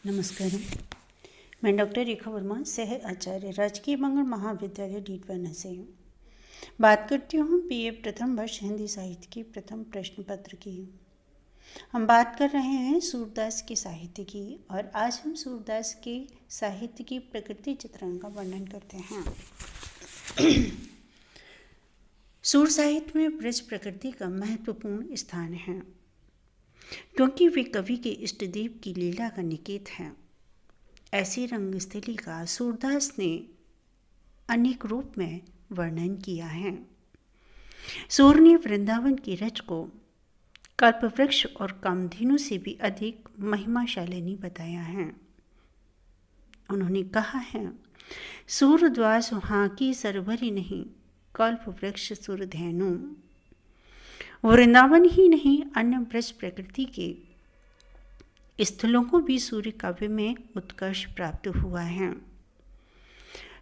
नमस्कार। मैं डॉक्टर रेखा वर्मा, सह आचार्य, राजकीय मंगल महाविद्यालय डीडवाना से हूँ। बात करती हूँ बीए प्रथम वर्ष हिंदी साहित्य की प्रथम प्रश्न पत्र की। हम बात कर रहे हैं सूरदास के साहित्य की, और आज हम सूरदास के साहित्य की प्रकृति चित्रण का वर्णन करते हैं। सूर साहित्य में ब्रज प्रकृति का महत्वपूर्ण स्थान है, क्योंकि वे कवि के इष्टदेव की लीला का निकेत हैं। ऐसी रंगस्थली का सूरदास ने अनेक रूप में वर्णन किया है। सूर ने वृंदावन की रच को कल्पवृक्ष और कामधेनु से भी अधिक महिमाशालिनी बताया है। उन्होंने कहा है, सूरद्वास वहाँ की सरभरी नहीं, कल्पवृक्ष सुरधेनु। वृंदावन ही नहीं, अन्य ब्रज प्रकृति के स्थलों को भी सूर्य काव्य में उत्कर्ष प्राप्त हुआ है।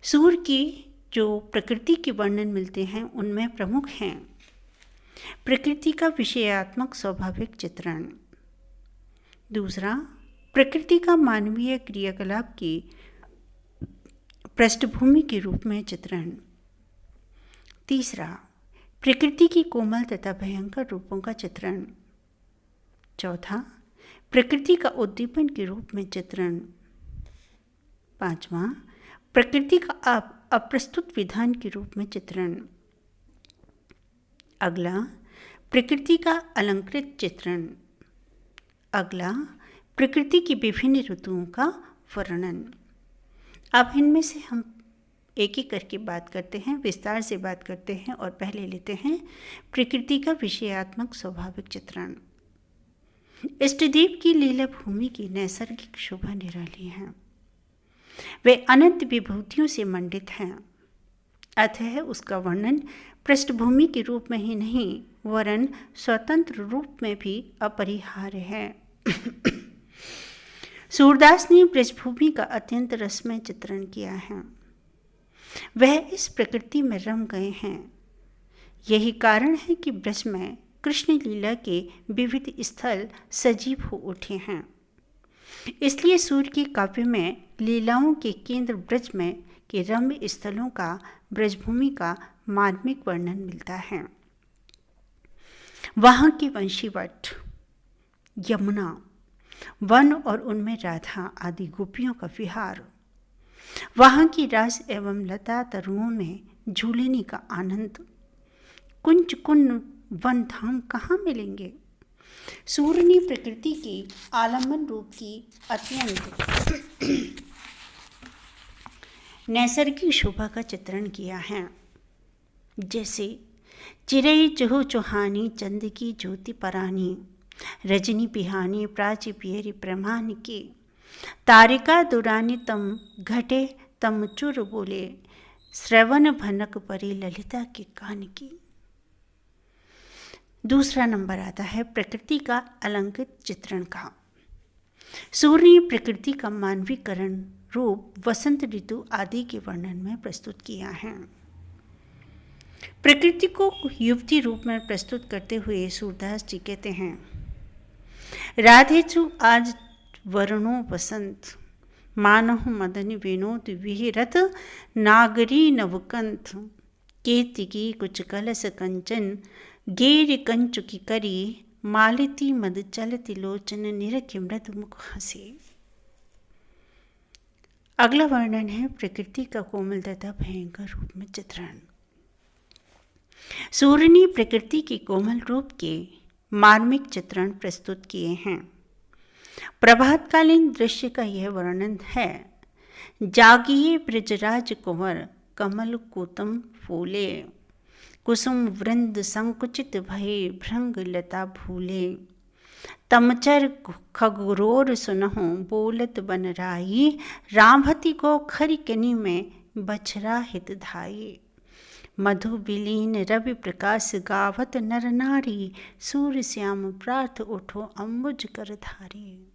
सूर्य की जो प्रकृति के वर्णन मिलते हैं उनमें प्रमुख हैं प्रकृति का विषयात्मक स्वाभाविक चित्रण, दूसरा प्रकृति का मानवीय क्रियाकलाप की पृष्ठभूमि के रूप में चित्रण, तीसरा प्रकृति की कोमल तथा भयंकर रूपों का चित्रण, चौथा प्रकृति का उद्दीपन के रूप में चित्रण, पांचवा प्रकृति का अप्रस्तुत विधान के रूप में चित्रण, अगला प्रकृति का अलंकृत चित्रण, अगला प्रकृति की विभिन्न ऋतुओं का वर्णन। अब इनमें से हम एक एक करके बात करते हैं, विस्तार से बात करते हैं, और पहले लेते हैं प्रकृति का विषयात्मक स्वाभाविक चित्रण। इष्टदेव की लीला भूमि की नैसर्गिक शोभा निराली है। वे अनंत विभूतियों से मंडित हैं, अतः उसका वर्णन पृष्ठभूमि के रूप में ही नहीं वरन स्वतंत्र रूप में भी अपरिहार्य है। सूरदास ने पृष्ठभूमि का अत्यंत रसमय चित्रण किया है। वह इस प्रकृति में रम गए हैं। यही कारण है कि ब्रज में कृष्ण लीला के विविध स्थल सजीव हो उठे हैं। इसलिए सूर्य के काव्य में लीलाओं के केंद्र ब्रज में के रम्य स्थलों का ब्रजभूमि का मार्मिक वर्णन मिलता है। वहाँ की वंशीवट, यमुना, वन और उनमें राधा आदि गोपियों का विहार, वहाँ की रास एवं लता तरुओं में झूलने का आनंद, कुंज कुंड वन धाम कहाँ मिलेंगे। सूर्य ने प्रकृति की आलम्बन रूप की अत्यंत नैसर्गिक शोभा का चित्रण किया है। जैसे चिरई चहु चौहानी, चंद की ज्योति परानी, रजनी पिहानी, प्राची पियरी प्रमाण की, तारिका दुरानी तम घटे तम चुर बोले, श्रवण भनक परी ललिता के कान की। दूसरा नंबर आता है प्रकृति का अलंकृत चित्रण का। सूर्य ने प्रकृति का मानवीकरण रूप वसंत ऋतु आदि के वर्णन में प्रस्तुत किया है। प्रकृति को युवती रूप में प्रस्तुत करते हुए सूरदास जी कहते हैं, राधेचु आज वरुणो वसंत, मानहु मदन विनोद विहिरत, नागरी नवकंथ, केतिकी कुछ कलश कंचन, गेर कंचुकी करी, मालिती मद चलती लोचन, निरख मृद मुख हंसी। अगला वर्णन है प्रकृति का कोमल तथा भयंकर रूप में चित्रण। सूर्य ने प्रकृति के कोमल रूप के मार्मिक चित्रण प्रस्तुत किए हैं। प्रभातकालीन दृश्य का यह वर्णन है, जागिए ब्रजराज कुंवर, कमल कुतम फूले, कुसुम वृंद संकुचित भये, भृंग लता भूले, तमचर खगरोर सुनहु, बोलत बनराई, रामभती को खरी कनी में, बछरा हित धाई, मधु विलीन रवि प्रकाश गावत, नर नारी, सूर्य श्याम प्रार्थ उठो, अम्बुज कर धारी।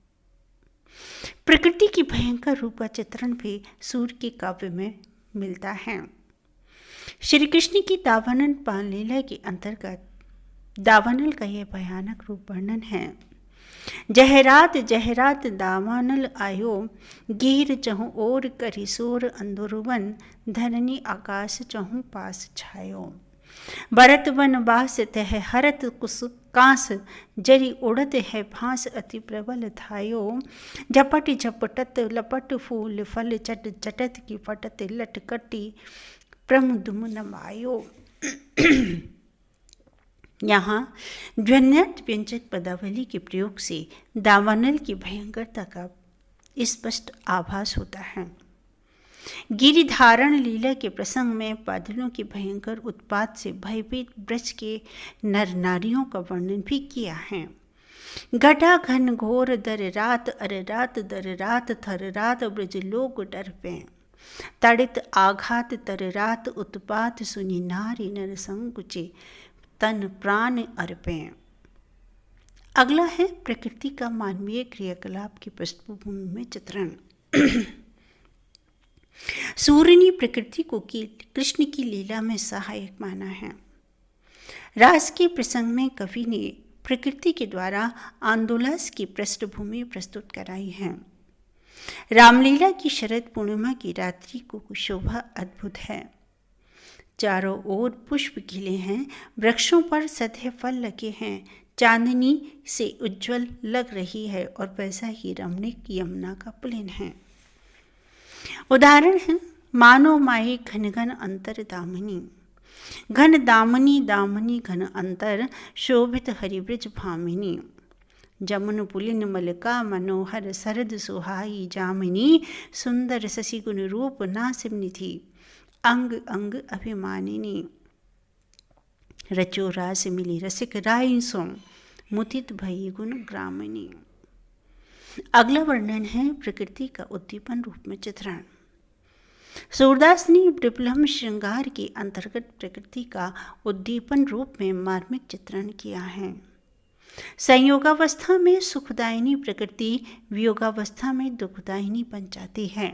प्रकृति की भयंकर रूप का चित्रण भी सूर्य के काव्य में मिलता है। श्री कृष्ण की दावानल बाल लीला के अंतर्गत दावानल का यह भयानक रूप वर्णन है। जहरात जहरात दावानल आयो, गिर चहु ओर करी सोर अंदुरवन, धरनी आकाश चहु पास छायो। भरत वन बास तह हरत कुस कांस, जरी उड़त है फांस अति प्रबल थायो। झपट झपटत लपट फूल फल चट चटत की फटत लटकटी, प्रमुदुम नमायो। यहाँ ध्वन्यर्थ व्यंजक पदावली के प्रयोग से दावानल की भयंकरता का स्पष्ट आभास होता है। गिरिधारण लीला के प्रसंग में बादलों के भयंकर उत्पात से भयभीत ब्रज के नर नारियों का वर्णन भी किया है। घटा घन घोर दर रात, अर रात दर रात थर रात, ब्रज लोग डर पे। तड़ित आघात तर रात उत्पात, सुनी नारी नर संकुचे, तन प्राण अर्पे। अगला है प्रकृति का मानवीय क्रियाकलाप की पृष्ठभूमि में चित्रण। सूर्य ने प्रकृति को कृष्ण की लीला में सहायक माना है। रास के प्रसंग में कवि ने प्रकृति के द्वारा आंदोलन की पृष्ठभूमि प्रस्तुत कराई है। रामलीला की शरद पूर्णिमा की रात्रि को शोभा अद्भुत है। चारों ओर पुष्प खिले हैं, वृक्षों पर सधे फल लगे हैं, चांदनी से उज्जवल लग रही है और वैसा ही रमणीक यमुना का पुलिन है। उदाहरण है मानो माही घन घन अंतर दामिनी, घन दामनी दामनी घन अंतर, शोभित हरिब्रज भामिनी। जमुन पुलिन मलका मनोहर सरद सुहाई जामिनी, सुंदर शशि गुण रूप नासिम निधि, अंग अंग अभिमानिनी। रचो रास मिली रसिक राय सो, मुदित भई गुण ग्रामिनी। अगला वर्णन है प्रकृति का उद्दीपन रूप में चित्रण। सूरदास ने विप्लव श्रृंगार के अंतर्गत प्रकृति का उद्दीपन रूप में मार्मिक चित्रण किया है। संयोगावस्था में सुखदायिनी प्रकृति वियोगावस्था में दुखदायिनी बन जाती है।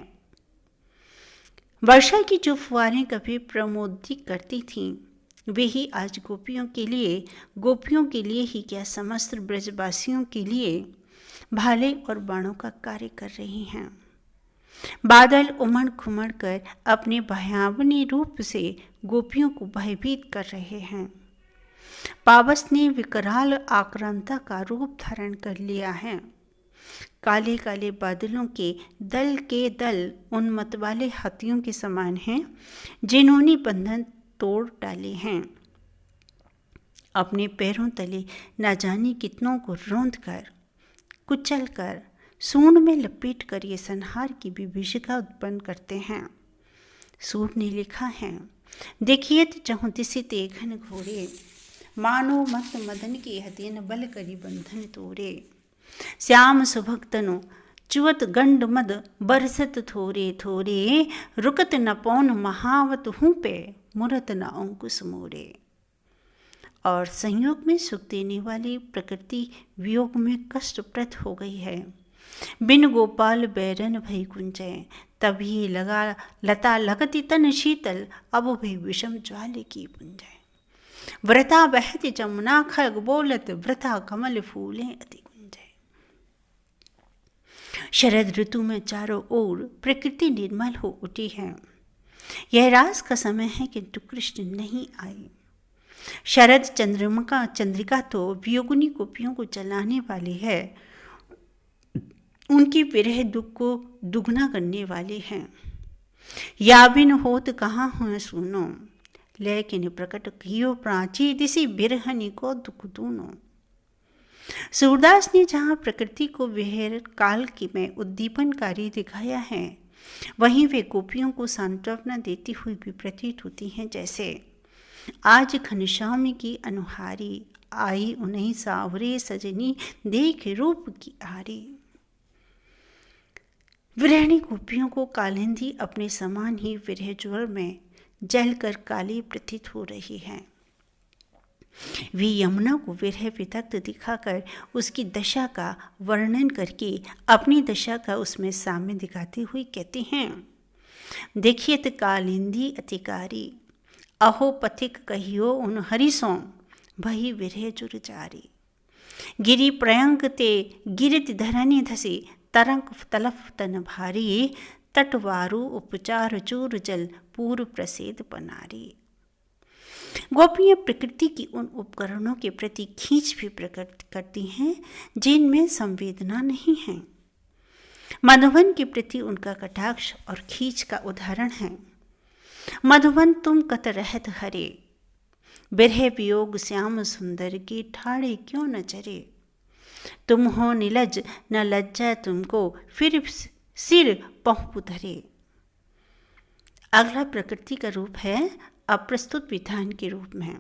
वर्षा की जो फुहारें कभी प्रमोदित करती थीं, वे ही आज गोपियों के लिए ही क्या समस्त ब्रजवासियों के लिए भाले और बाणों का कार्य कर रही हैं। बादल उमड़ घुमड़ कर अपने भयावनी रूप से गोपियों को भयभीत कर रहे हैं। पावस ने विकराल आक्रांता का रूप धारण कर लिया है। काले काले बादलों के दल उन मतवाले हाथियों के समान हैं, जिन्होंने बंधन तोड़ डाले हैं। अपने पैरों तले न जाने कितनों को रौंद कर, कुचल कर, सूंड में लपेट कर ये संहार की विभीषिका उत्पन्न करते हैं। सूर ने लिखा है, देखिए चहु तिसि ते घन घोरे, मानो मत मदन के हतेन बल करी बंधन तोरे। श्याम सुभक्तनु चुवत गंड मद, बरसत थोरे थोरे, रुकत न पौन महावत हूँ पे, मुरत न अंकुश मोरे। और संयोग में सुख देने वाली प्रकृति वियोग में कष्टप्रद हो गई है। बिन गोपाल बैरन भई कुंजय, तभी लगा लता लगती तन शीतल, अब भी विषम ज्वाले की पुंजय। व्रता बहति जमुना खग बोलत, व्रता कमल फूले अति कुंजय। शरद ऋतु में चारों ओर प्रकृति निर्मल हो उठी है। यह रास का समय है किंतु कृष्ण नहीं आए। शरद चंद्रिका तो वियोगिनी गोपियों को जलाने वाली है, उनकी विरह दुख को दुगना करने वाली है। या बिन होत कहाँ हुए सुनो, लेकिन प्रकट कियो प्राची, दिसी बिरहनी को दुख दूनो। सूरदास ने जहाँ प्रकृति को विहर काल की में उद्दीपनकारी दिखाया है, वहीं वे गोपियों को सांत्वना देती हुई भी प्रतीत होती हैं। जैसे आज घनश्याम की अनुहारी, आई उन्हीं सावरे सजनी, देख रूप की आरी। विरहणी गोपियों को कालिंदी अपने समान ही विरह ज्वर में जलकर काली प्रतीत हो रही है। वे यमुना को विरह विदग्ध दिखाकर उसकी दशा का वर्णन करके अपनी दशा का उसमें साम्य दिखाती हुई कहती हैं, देखिए तो कालिंदी अतिकारी, अहो पथिक कहियो उन हरिसों, भई विरह जुर जारी। गिरि प्रयंक ते गिरित धरनी धसी तरंग तलफ तन भारी तटवारू उपचार चूर जल पूर्व प्रसिद्ध पनारी। गोपियां प्रकृति की उन उपकरणों के प्रति खींच भी प्रकट करती हैं जिनमें संवेदना नहीं है। मधुबन के प्रति उनका कटाक्ष और खींच का उदाहरण है। मधुबन तुम कत रहत हरे, बिरहे वियोग श्याम सुंदर की ठाड़े क्यों न चरे। तुम हो निलज न लज्जा तुमको, फिर सिर पहुँ धरे। अगला प्रकृति का रूप है अप्रस्तुत विधान के रूप में।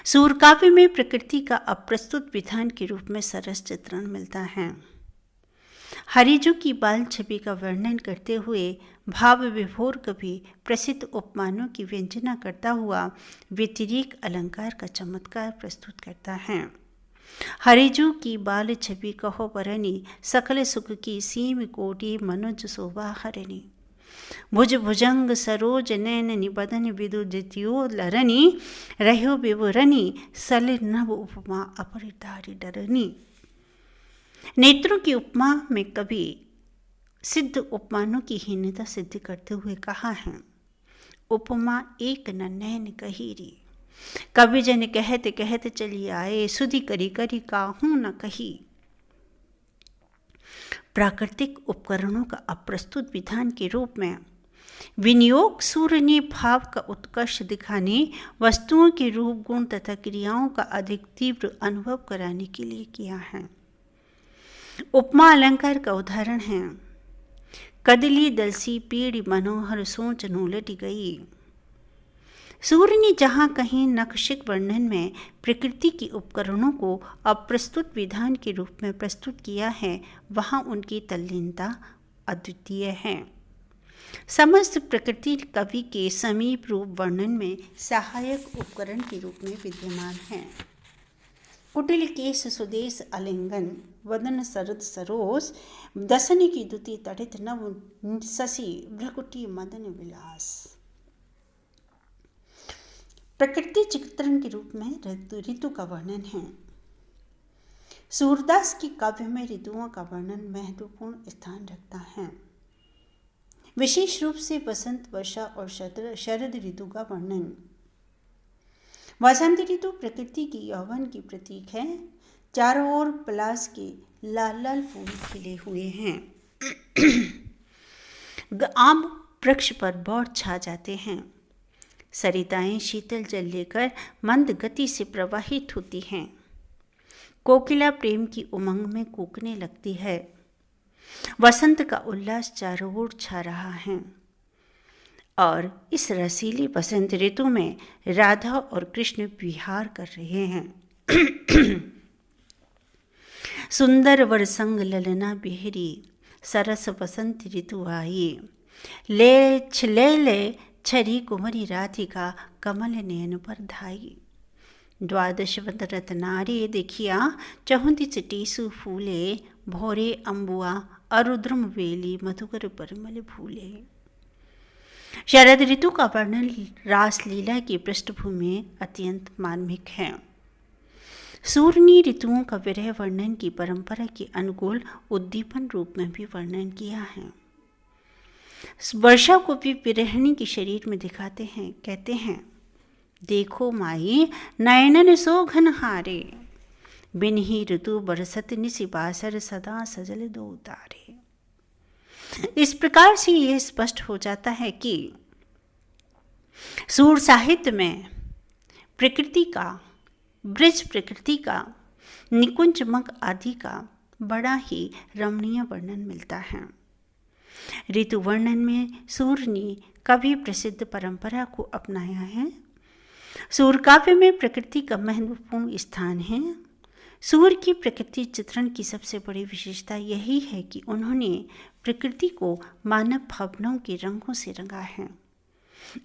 सूरकाव्य में प्रकृति का अप्रस्तुत विधान के रूप में सरस चित्रण मिलता है। हरिजू की बाल छवि का वर्णन करते हुए भाव विभोर कवि प्रसिद्ध उपमानों की व्यंजना करता हुआ व्यतिरिक अलंकार का चमत्कार प्रस्तुत करता है। हरिजू की बाल छवि कहो बरनी, सकल सुख की सीम कोटि मनुज शोभा हरनी। भुज भुजंग सरोज नैन निबदन विदुदित्यो लरनी, रहो विवरणी सल नभ उपमा अपरितारी डरनी। नेत्रों की उपमा में कवि सिद्ध उपमानों की हीनता सिद्ध करते हुए कहा है, उपमा एक न नैन कहीरी। कवि जन कहते कहते चली आए, सुधि करी करी काहू न कही। प्राकृतिक उपकरणों का अप्रस्तुत विधान के रूप में विनियोग सूर्य ने भाव का उत्कर्ष दिखाने, वस्तुओं के रूप गुण तथा क्रियाओं का अधिक तीव्र अनुभव कराने के लिए किया है। उपमा अलंकार का उदाहरण है, कदली दलसी पीड़ी मनोहर सोच नूलट गई। सूर्य ने जहाँ कहीं नखशिक वर्णन में प्रकृति के उपकरणों को अप्रस्तुत विधान के रूप में प्रस्तुत किया है, वहाँ उनकी तल्लीनता अद्वितीय है। समस्त प्रकृति कवि के समीप रूप वर्णन में सहायक उपकरण के रूप में विद्यमान है। कुटिल केश सुदेश आलिंगन, वदन सरद सरोस, दसन की दुति तड़ित नव शशि भ्रकुटी मदन विलास। प्रकृति चित्रण के रूप में ऋतु का वर्णन है। सूरदास की काव्य में ऋतुओं का वर्णन महत्वपूर्ण स्थान रखता है। विशेष रूप से वसंत, वर्षा और शरद ऋतु का वर्णन। वसंत ऋतु प्रकृति की यौवन की प्रतीक है। चारों ओर पलाश के लाल लाल फूल खिले हुए हैं। आम वृक्ष पर बौर छा जाते हैं। सरिताएं शीतल जल लेकर मंद गति से प्रवाहित होती हैं। कोकिला प्रेम की उमंग में कूकने लगती है। वसंत का उल्लास चारों ओर छा रहा है और इस रसीली वसंत ऋतु में राधा और कृष्ण विहार कर रहे हैं। सुंदर वर संग ललना बिहरी, सरस वसंत ऋतु आई। ले छरी कुमरी राधिका, कमल नयन पर धाई। द्वादश वदरत नारी देखिया, चहुंदी चिटीसु फूले। भोरे अम्बुआ अरुद्रम वेली, मधुकर परमल भूले। शरद ऋतु का वर्णन रासलीला की पृष्ठभूमि अत्यंत मार्मिक है। सूर्य ऋतुओं का विरह वर्णन की परंपरा के अनुकूल उद्दीपन रूप में भी वर्णन किया है। वर्षा को भी विरहिणी के शरीर में दिखाते हैं। कहते हैं, देखो माई नयनन सो घन हारे, बिन ही ऋतु बरसत निसि बासर, सदा सजल दो तारे। इस प्रकार से यह स्पष्ट हो जाता है कि सूर साहित्य में प्रकृति का, ब्रज प्रकृति का, निकुंज मग आदि का बड़ा ही रमणीय वर्णन मिलता है। ऋतु वर्णन में सूर्य ने कभी प्रसिद्ध परंपरा को अपनाया है। सूर काव्य में प्रकृति का महत्वपूर्ण स्थान है। सूर्य की प्रकृति चित्रण की सबसे बड़ी विशेषता यही है कि उन्होंने प्रकृति को मानव भावनाओं के रंगों से रंगा है,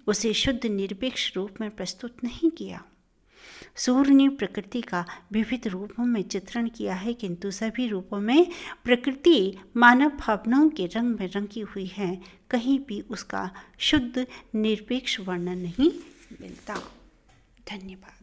उसे शुद्ध निरपेक्ष रूप में प्रस्तुत नहीं किया। सूर्य ने प्रकृति का विविध रूपों में चित्रण किया है, किंतु सभी रूपों में प्रकृति मानव भावनाओं के रंग में रंगी हुई है। कहीं भी उसका शुद्ध निरपेक्ष वर्णन नहीं मिलता। धन्यवाद।